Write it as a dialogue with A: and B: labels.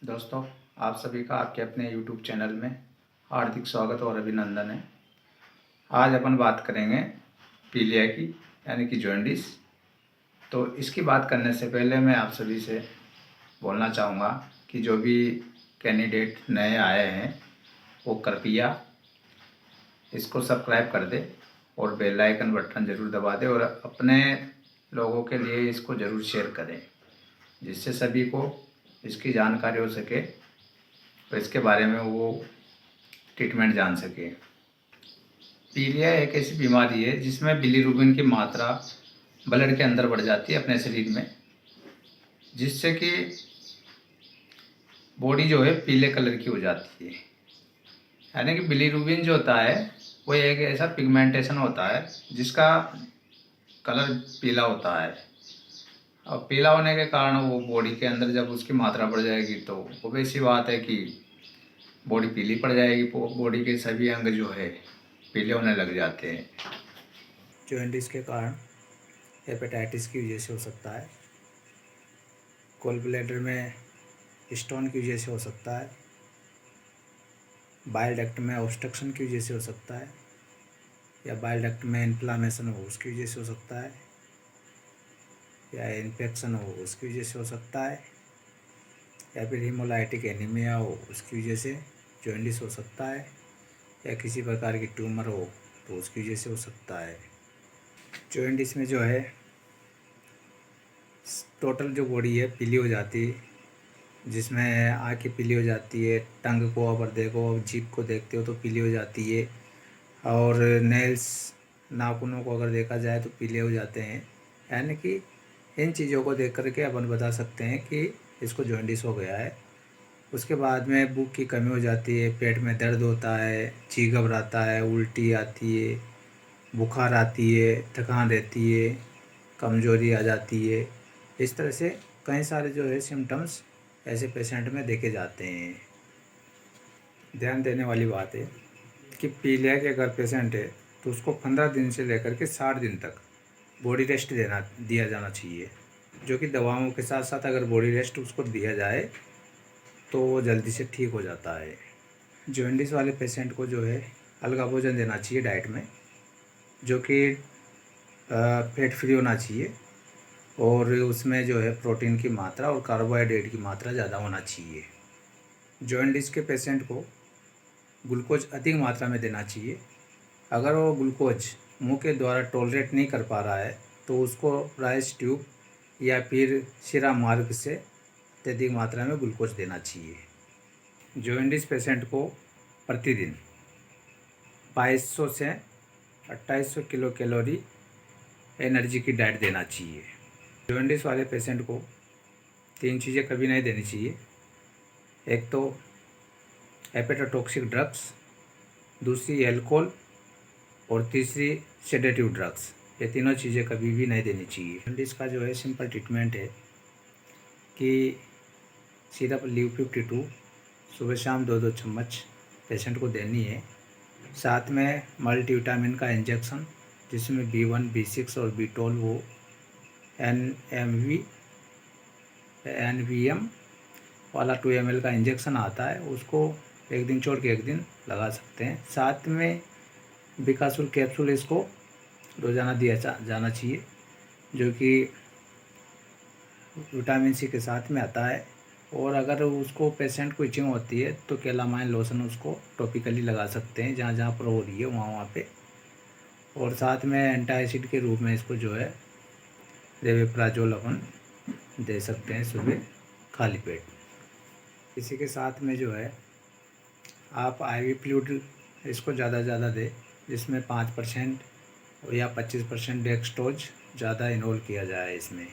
A: दोस्तों, आप सभी का आपके अपने YouTube चैनल में हार्दिक स्वागत और अभिनंदन है। आज अपन बात करेंगे पीलिया की, यानी कि जॉन्डिस। तो इसकी बात करने से पहले मैं आप सभी से बोलना चाहूँगा कि जो भी कैंडिडेट नए आए हैं वो कृपया इसको सब्सक्राइब कर दे और बेल आइकन बटन ज़रूर दबा दे और अपने लोगों के लिए इसको ज़रूर शेयर करें, जिससे सभी को इसकी जानकारी हो सके तो इसके बारे में वो ट्रीटमेंट जान सके। पीलिया एक ऐसी बीमारी है जिसमें बिलीरुबिन की मात्रा ब्लड के अंदर बढ़ जाती है अपने शरीर में, जिससे कि बॉडी जो है पीले कलर की हो जाती है। यानी कि बिलीरुबिन जो होता है वो एक ऐसा पिगमेंटेशन होता है जिसका कलर पीला होता है, और पीला होने के कारण वो बॉडी के अंदर जब उसकी मात्रा बढ़ जाएगी तो ऑब्वियस सी बात है कि बॉडी पीली पड़ जाएगी। बॉडी के सभी अंग जो है पीले होने लग जाते हैं। जॉन्डिस के कारण हेपेटाइटिस की वजह से हो सकता है, गॉल ब्लैडर में स्टोन की वजह से हो सकता है, बाइल डक्ट में ऑब्स्ट्रक्शन की वजह से हो सकता है, या बाइल डक्ट में इन्फ्लामेशन हो उसकी वजह से हो सकता है, या इन्फेक्शन हो उसकी वजह से हो सकता है, या फिर हीमोलाइटिक एनीमिया हो उसकी वजह से जॉन्डिस हो सकता है, या किसी प्रकार की ट्यूमर हो तो उसकी वजह से हो सकता है। जॉन्डिस में जो है टोटल जो बॉडी है पीली हो जाती है, जिसमें आँखें पीली हो जाती है, टंग को अगर देखो, जीभ को देखते हो तो पीली हो जाती है, और नेल्स नाखूनों को अगर देखा जाए तो पीले हो जाते हैं। यानी कि इन चीज़ों को देख करके अपन बता सकते हैं कि इसको जॉन्डिस हो गया है। उसके बाद में भूख की कमी हो जाती है, पेट में दर्द होता है, जी घबराता है, उल्टी आती है, बुखार आती है, थकान रहती है, कमजोरी आ जाती है। इस तरह से कई सारे जो है सिम्टम्स ऐसे पेशेंट में देखे जाते हैं। ध्यान देने वाली बात है कि पीलिया के अगर पेशेंट है तो उसको 15 दिन से लेकर के 60 दिन तक बॉडी रेस्ट दिया जाना चाहिए, जो कि दवाओं के साथ साथ अगर बॉडी रेस्ट उसको दिया जाए तो वो जल्दी से ठीक हो जाता है। जॉन्डिस वाले पेशेंट को जो है हल्का भोजन देना चाहिए डाइट में, जो कि फैट फ्री होना चाहिए, और उसमें जो है प्रोटीन की मात्रा और कार्बोहाइड्रेट की मात्रा ज़्यादा होना चाहिए। जॉन्डिस के पेशेंट को ग्लूकोज अधिक मात्रा में देना चाहिए। अगर वो ग्लूकोज मुंह के द्वारा टॉलरेट नहीं कर पा रहा है तो उसको राइस ट्यूब या फिर शिरा मार्ग से अत्यधिक मात्रा में ग्लूकोज देना चाहिए। जॉन्डिस पेशेंट को प्रतिदिन 2200 से 2800 किलो कैलोरी एनर्जी की डाइट देना चाहिए। जॉन्डिस वाले पेशेंट को 3 चीज़ें कभी नहीं देनी चाहिए। एक तो हेपेटोटॉक्सिक ड्रग्स, दूसरी एल्कोहल, और तीसरी सेडेटिव ड्रग्स। ये तीनों चीज़ें कभी भी नहीं देनी चाहिए। जॉन्डिस का जो है सिंपल ट्रीटमेंट है कि सिरप LIV52 सुबह शाम 2-2 चम्मच पेशेंट को देनी है। साथ में मल्टीविटामिन का इंजेक्शन, जिसमें B1, B6 और B12 वो NVM वाला 2 ml का इंजेक्शन आता है, उसको एक दिन छोड़ के एक दिन लगा सकते हैं। साथ में बिकासुल कैप्सूल इसको रोज़ाना दिया जाना चाहिए, जो कि विटामिन C के साथ में आता है। और अगर उसको पेशेंट को इचिंग होती है तो कैलामाइन लोशन उसको टॉपिकली लगा सकते हैं, जहाँ जहाँ पर हो रही है वहाँ पे। और साथ में एंटासिड के रूप में इसको जो है रेवेप्राजोल अपन दे सकते हैं सुबह खाली पेट। इसी के साथ में जो है आप IV फ्लूइड इसको ज़्यादा दें, जिसमें 5% या 25% डेक्सट्रोज ज़्यादा इन्वॉल्व किया जाए इसमें।